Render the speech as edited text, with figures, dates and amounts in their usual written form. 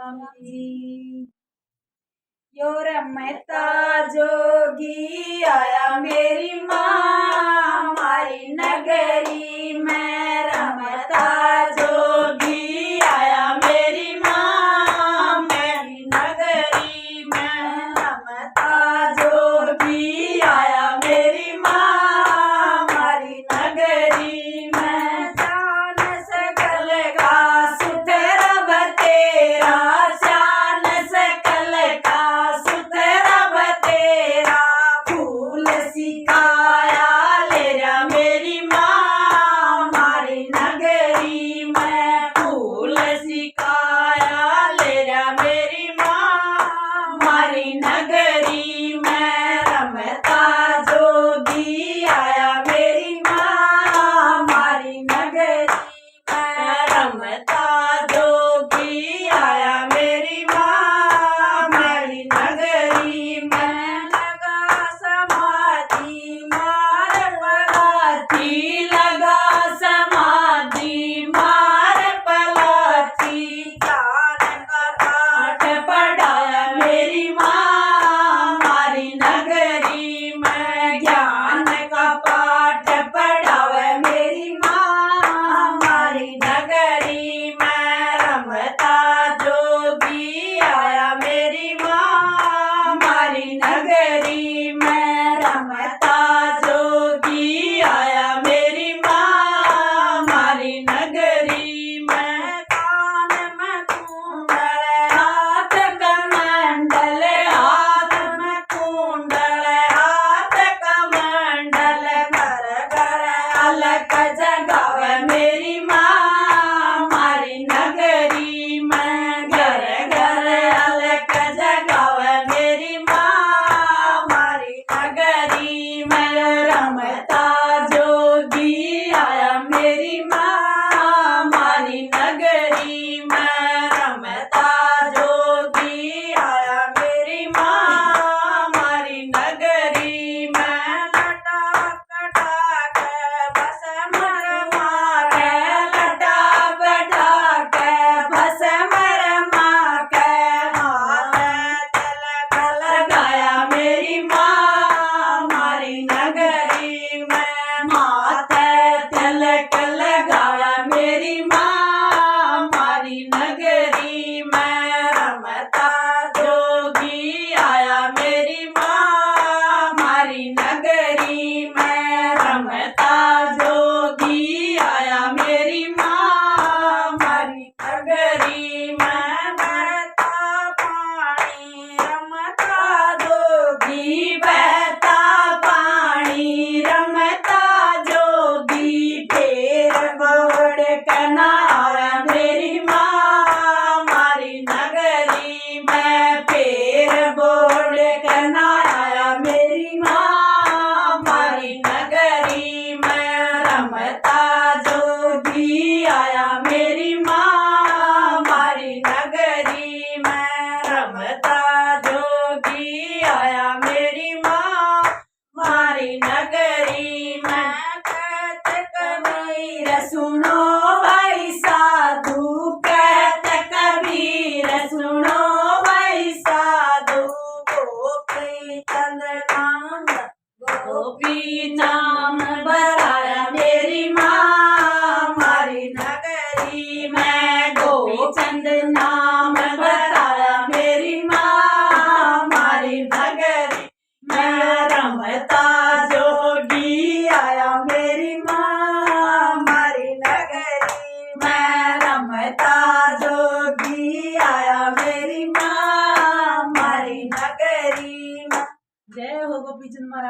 राम जी। यो रमता जोगी आया मेरी माँ मारी नगरी में। रमता जोगी आया मेरी माँ मेरी नगरी में। रमता जोगी आया मेरी माँ मारी नगरी में। शान सकल का सुथरा बतेरा, शान सकल का सुथरा बतेरा। फूल सिखाया ले जा मेरी माँ मारी नगरी में। फूल सिखाया ले जा मेरी माँ मारी नगरी में। रमता जोगी आया मेरी माँ मारी नगरी में। रमता जोगी आया मेरी माँ मारी नगरी में। लगा समाधि मार पलाथी, लगा समाधि मार पलाथी। ज्ञान का पाठ पढ़ाया मेरी माँ मारी नगरी में। ज्ञान का पाठ पढ़ावे मेरी माँ मारी नगरी में। रमता जोगी आया मेरी माँ मारी नगरी में। रमता जोगी आया मेरी माँ मारी नगरी में। कान में कुंडल हाथ कमंडल, हाथ में कुंडल हाथ कमंडल। घर घर अलग जगावे मेरी माँ मारी नगरी में। घर घर अलग जगावे मेरी माँ मारी नगरी में। रमता जोगी आया मेरी माँ मारी नगरी में। रमता जोगी आया मेरी माँ मारी नगरी में। लटा कटा के बस मर मार, लटा बैठा के बस मर मार के। हाथ तिलक लगाया मेरी माँ मारी नगरी में। माथे तिलक लगाया मेरी माँ मारी नगरी में। रमता जोगी आया मेरी माँ मारी नगरी में। रमता जोगी आया मेरी माँ मारी नगरी में। बहता पानी रमता जोगी, बहता पानी रमता जोगी। फेर बोड़ कनाया मेरी माँ मारी नगरी में। फेर बोड़ कनाया मेरी माँ मारी नगरी में। रमता जोगी आया मेरी माँ मारी नगरी में। रमता जोगी आया मेरी माँ मारी नगरी में। कहत कबीर सुनो भाई साधु, कहत कबीर सुनो भाई साधु। गोपी चंद नाम, गोपी नाम बराया मेरी माँ मारी नगरी में। गोचंद नाम बताया मेरी माँ मारी नगरी में। रमता जोगी आया मेरी माँ मारी नगरी में। रमता जोगी आया मेरी माँ मारी नगरी में। जय हो गोपीचंद महाराज।